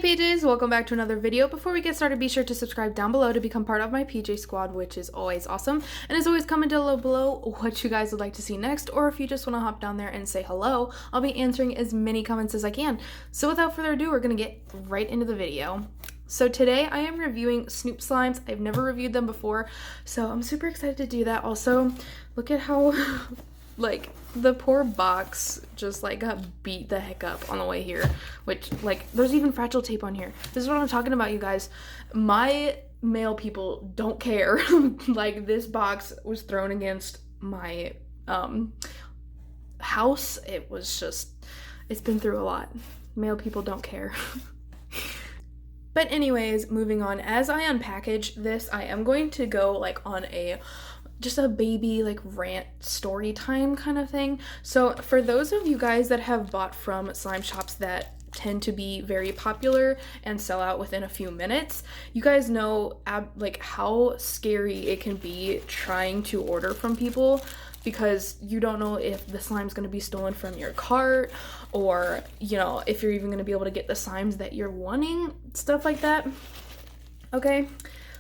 PJs, welcome back to another video. Before we get started, be sure to subscribe down below to become part of my PJ squad, which is always awesome. And as always, comment down below what you guys would like to see next, or if you just want to hop down there and say hello, I'll be answering as many comments as I can. So without further ado, we're gonna get right into the video. So today I am reviewing Snoop slimes. I've never reviewed them before, so I'm super excited to do that. Also, look at how like the poor box just like got beat the heck up on the way here, which like there's even fragile tape on here. This is what I'm talking about, you guys. My male people don't care. Like, this box was thrown against my house. It was just, it's been through a lot. Male people don't care. But anyways, moving on, as I unpackage this, I am going to go like on just a baby like rant story time kind of thing. So for those of you guys that have bought from slime shops that tend to be very popular and sell out within a few minutes, you guys know like how scary it can be trying to order from people, because you don't know if the slime's going to be stolen from your cart, or you know, if you're even going to be able to get the slimes that you're wanting, stuff like that. Okay,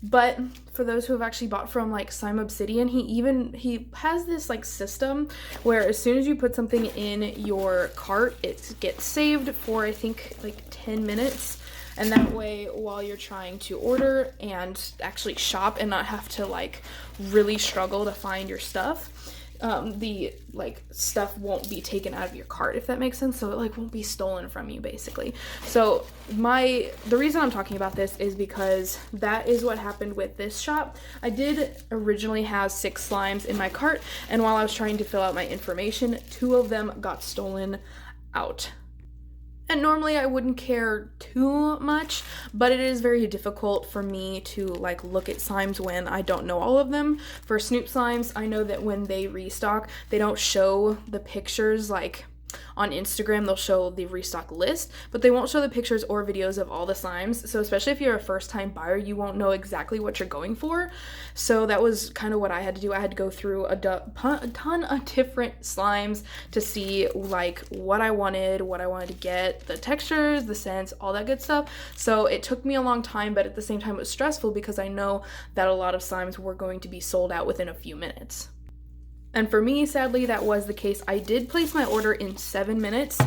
but for those who have actually bought from like Slime Obsidian, he has this like system where as soon as you put something in your cart, it gets saved for I think like 10 minutes. And that way, while you're trying to order and actually shop and not have to like really struggle to find your stuff, the like stuff won't be taken out of your cart, if that makes sense. So it like won't be stolen from you, basically. So the reason I'm talking about this is because that is what happened with this shop. I did originally have 6 slimes in my cart, and while I was trying to fill out my information, 2 of them got stolen out. And normally I wouldn't care too much, but it is very difficult for me to like look at slimes when I don't know all of them. For Snoop slimes, I know that when they restock, they don't show the pictures like on Instagram. They'll show the restock list, but they won't show the pictures or videos of all the slimes. So especially if you're a first-time buyer, you won't know exactly what you're going for. So that was kind of what I had to do. I had to go through a ton of different slimes to see like what I wanted to get, the textures, the scents, all that good stuff. So it took me a long time, but at the same time it was stressful because I know that a lot of slimes were going to be sold out within a few minutes. And for me, sadly, that was the case. I did place my order in 7 minutes,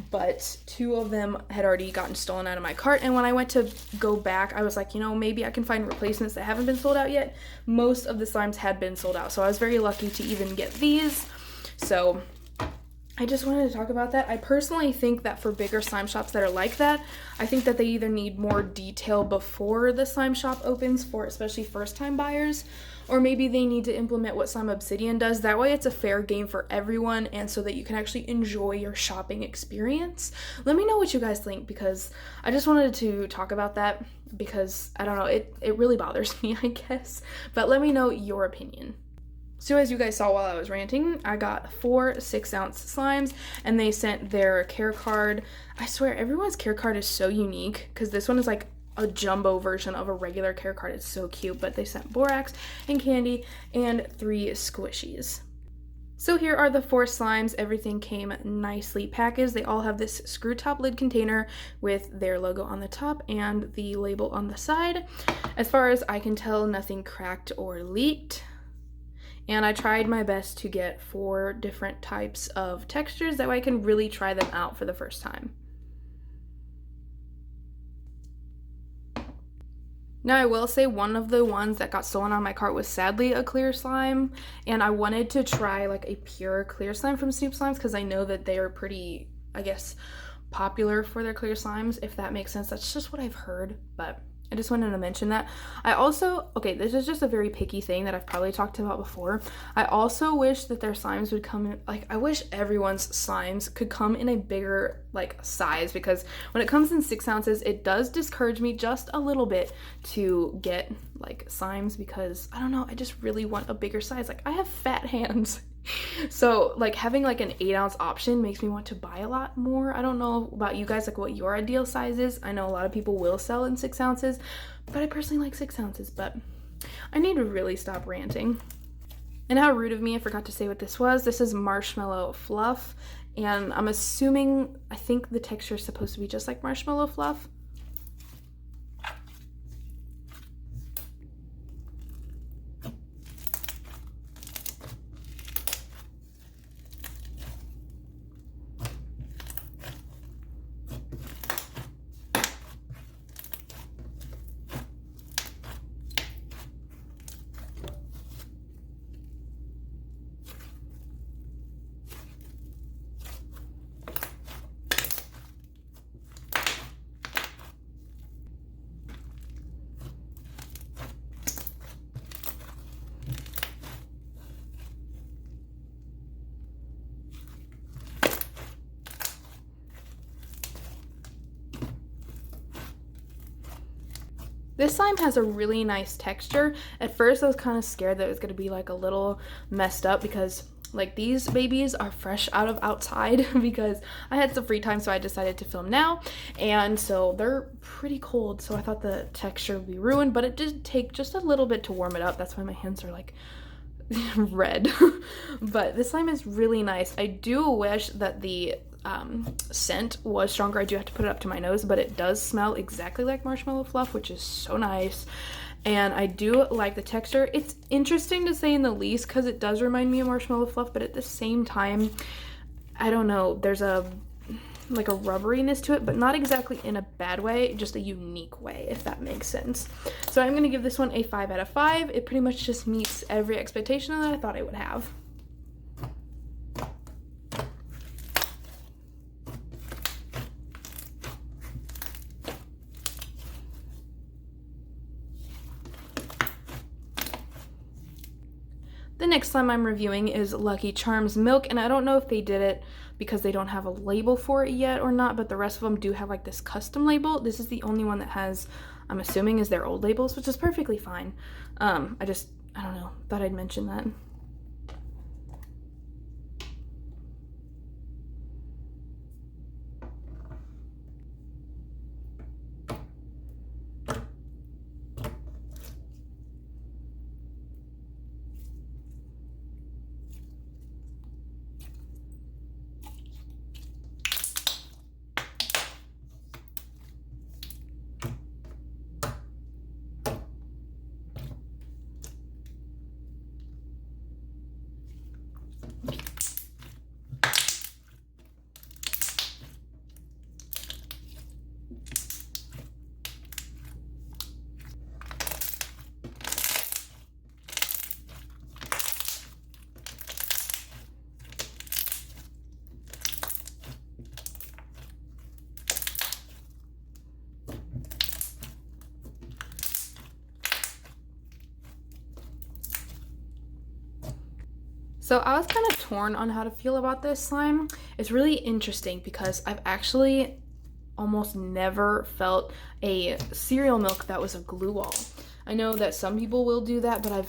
but 2 of them had already gotten stolen out of my cart. And when I went to go back, I was like, you know, maybe I can find replacements that haven't been sold out yet. Most of the slimes had been sold out, so I was very lucky to even get these. So I just wanted to talk about that. I personally think that for bigger slime shops that are like that, I think that they either need more detail before the slime shop opens for especially first-time buyers, or maybe they need to implement what Slime Obsidian does. That way it's a fair game for everyone, and so that you can actually enjoy your shopping experience. Let me know what you guys think, because I just wanted to talk about that because, I don't know, it really bothers me, I guess. But let me know your opinion. So as you guys saw while I was ranting, I got 4 6-ounce slimes, and they sent their care card. I swear, everyone's care card is so unique, because this one is like a jumbo version of a regular care card. It's so cute. But they sent borax and candy and 3 squishies. So here are the 4 slimes. Everything came nicely packaged. They all have this screw top lid container with their logo on the top and the label on the side. As far as I can tell, nothing cracked or leaked. And I tried my best to get 4 different types of textures, that way I can really try them out for the first time. Now, I will say one of the ones that got stolen on my cart was sadly a clear slime, and I wanted to try like a pure clear slime from Snoop Slimes because I know that they are pretty, I guess, popular for their clear slimes, if that makes sense. That's just what I've heard, but I just wanted to mention that. I also, okay, this is just a very picky thing that I've probably talked about before. I also wish that their slimes would come in, like, I wish everyone's slimes could come in a bigger, like, size, because when it comes in 6 ounces, it does discourage me just a little bit to get, like, slimes, because, I don't know, I just really want a bigger size. Like, I have fat hands. So like having like an 8-ounce option makes me want to buy a lot more. I don't know about you guys, like what your ideal size is. I know a lot of people will sell in 6 ounces, but I personally like 6 ounces. But I need to really stop ranting. And how rude of me, I forgot to say what this was. This is Marshmallow Fluff, and I'm assuming, I think the texture is supposed to be just like Marshmallow Fluff. This slime has a really nice texture. At first I was kind of scared that it was going to be like a little messed up because like these babies are fresh out of outside because I had some free time, so I decided to film now, and so they're pretty cold, so I thought the texture would be ruined, but it did take just a little bit to warm it up. That's why my hands are like red. But this slime is really nice. I do wish that the scent was stronger. I do have to put it up to my nose, but it does smell exactly like Marshmallow Fluff, which is so nice. And I do like the texture. It's interesting to say in the least because it does remind me of Marshmallow Fluff, but at the same time, I don't know, there's a like a rubberiness to it, but not exactly in a bad way, just a unique way, if that makes sense. So I'm gonna give this one a 5 out of 5. It pretty much just meets every expectation that I thought I would have. The next slime I'm reviewing is Lucky Charms Milk, and I don't know if they did it because they don't have a label for it yet or not, but the rest of them do have like this custom label. This is the only one that has, I'm assuming, is their old labels, which is perfectly fine. I don't know, thought I'd mention that. So I was kind of torn on how to feel about this slime. It's really interesting because I've actually almost never felt a cereal milk that was a glue wall. I know that some people will do that, but I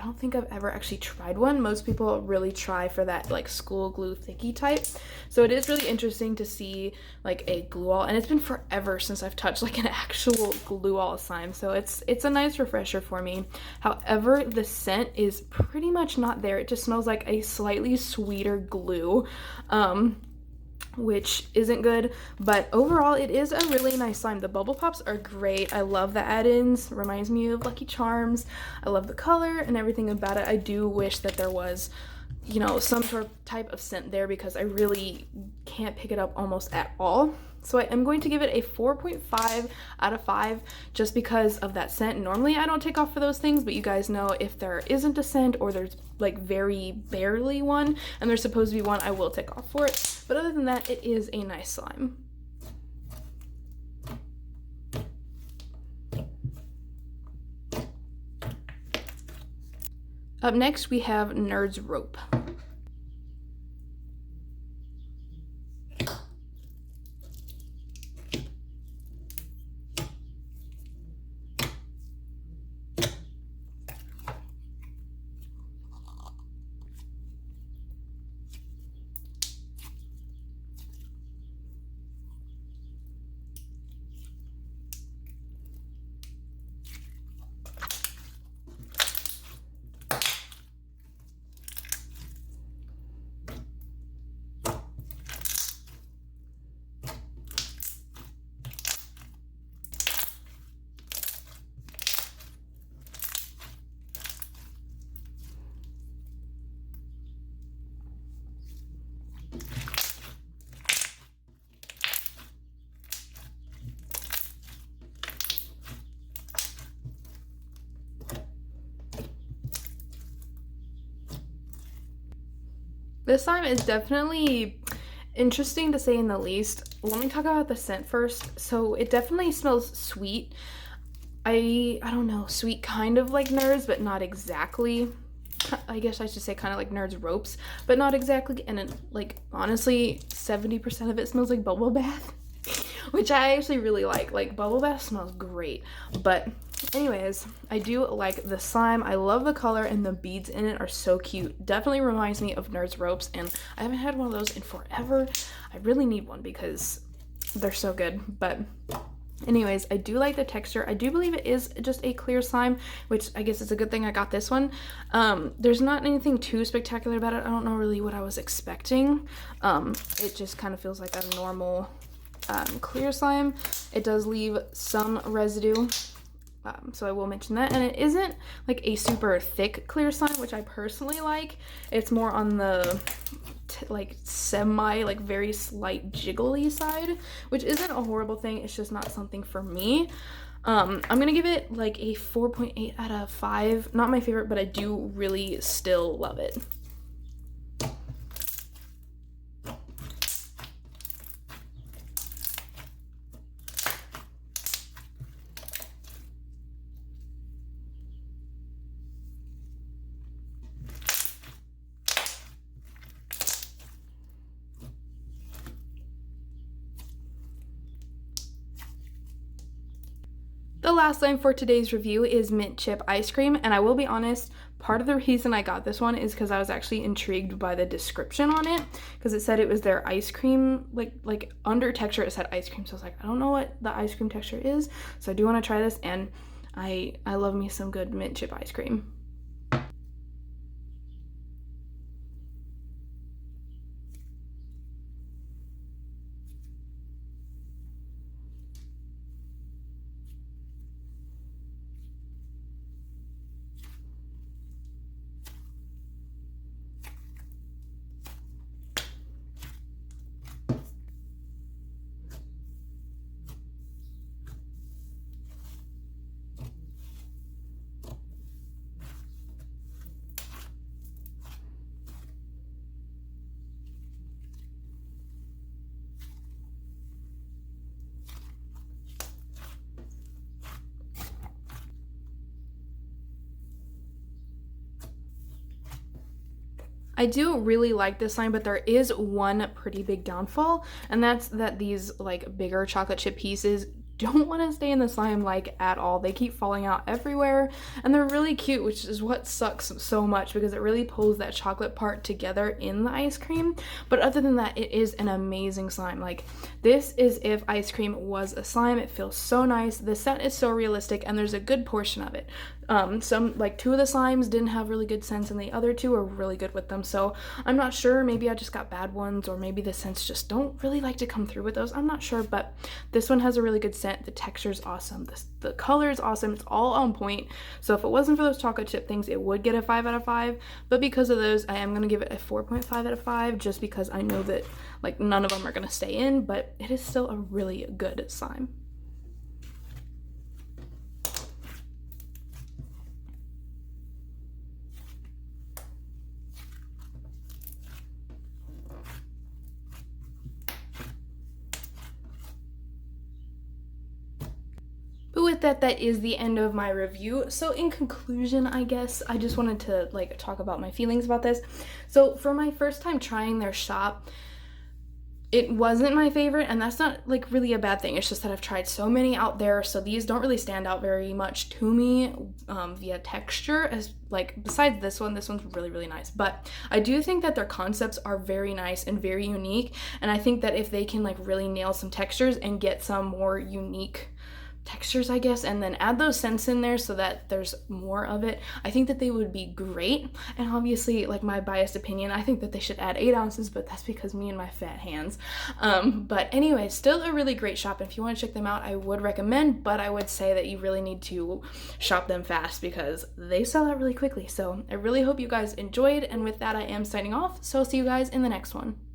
don't think I've ever actually tried one. Most people really try for that like school glue thicky type. So it is really interesting to see like a glue wall, and it's been forever since I've touched like an actual glue wall slime. So it's a nice refresher for me. However, the scent is pretty much not there. It just smells like a slightly sweeter glue. Which isn't good, but overall it is a really nice slime. The bubble pops are great. I love the add-ins. Reminds me of Lucky Charms. I love the color and everything about it. I do wish that there was, you know, some sort of type of scent there because I really can't pick it up almost at all. So I am going to give it a 4.5 out of 5 just because of that scent. Normally I don't take off for those things, but you guys know if there isn't a scent or there's like very barely one and there's supposed to be one, I will take off for it. But other than that, it is a nice slime. Up next, we have Nerd's Rope. This slime is definitely interesting to say in the least. Let me talk about the scent first. So it definitely smells sweet. I don't know, sweet kind of like Nerds, but not exactly. I guess I should say kind of like Nerds Ropes, but not exactly. And it, like, honestly, 70% of it smells like bubble bath, which I actually really like. Like, bubble bath smells great, but Anyways, I do like the slime. I love the color, and the beads in it are so cute. Definitely reminds me of Nerds Ropes, and I haven't had one of those in forever. I really need one because they're so good. But anyways, I do like the texture. I do believe it is just a clear slime, which I guess is a good thing I got this one. There's not anything too spectacular about it. I don't know really what I was expecting. It just kind of feels like a normal clear slime. It does leave some residue. So I will mention that. And it isn't like a super thick clear slime, which I personally like. It's more on the like semi, like very slight jiggly side, which isn't a horrible thing. It's just not something for me. I'm gonna give it like a 4.8 out of 5. Not my favorite, but I do really still love it. The last slime for today's review is mint chip ice cream, and I will be honest, part of the reason I got this one is because I was actually intrigued by the description on it, because it said it was their ice cream, like under texture it said ice cream, so I was like, I don't know what the ice cream texture is, so I do want to try this, and I love me some good mint chip ice cream. I do really like this slime, but there is one pretty big downfall, and that's that these like bigger chocolate chip pieces don't want to stay in the slime like at all. They keep falling out everywhere, and they're really cute, which is what sucks so much because it really pulls that chocolate part together in the ice cream. But other than that, it is an amazing slime. Like, this is if ice cream was a slime. It feels so nice. The scent is so realistic, and there's a good portion of it. Some, like 2 of the slimes didn't have really good scents, and the other 2 are really good with them. So I'm not sure, maybe I just got bad ones, or maybe the scents just don't really like to come through with those. I'm not sure, but this one has a really good scent. The texture is awesome. The color is awesome. It's all on point. So if it wasn't for those chocolate chip things, it would get a 5 out of 5. But because of those, I am going to give it a 4.5 out of 5, just because I know that like none of them are going to stay in, but it is still a really good slime. But with that, that is the end of my review. So in conclusion, I guess, I just wanted to like talk about my feelings about this. So for my first time trying their shop, it wasn't my favorite, and that's not like really a bad thing. It's just that I've tried so many out there, so these don't really stand out very much to me via texture. As like, besides this one's really nice, but I do think that their concepts are very nice and very unique, and I think that if they can like really nail some textures and get some more unique textures, I guess, and then add those scents in there so that there's more of it, I think that they would be great. And obviously, like, my biased opinion, I think that they should add 8 ounces, but that's because me and my fat hands. But anyway, still a really great shop. If you want to check them out, I would recommend, but I would say that you really need to shop them fast because they sell out really quickly. So I really hope you guys enjoyed, and with that, I am signing off, so I'll see you guys in the next one.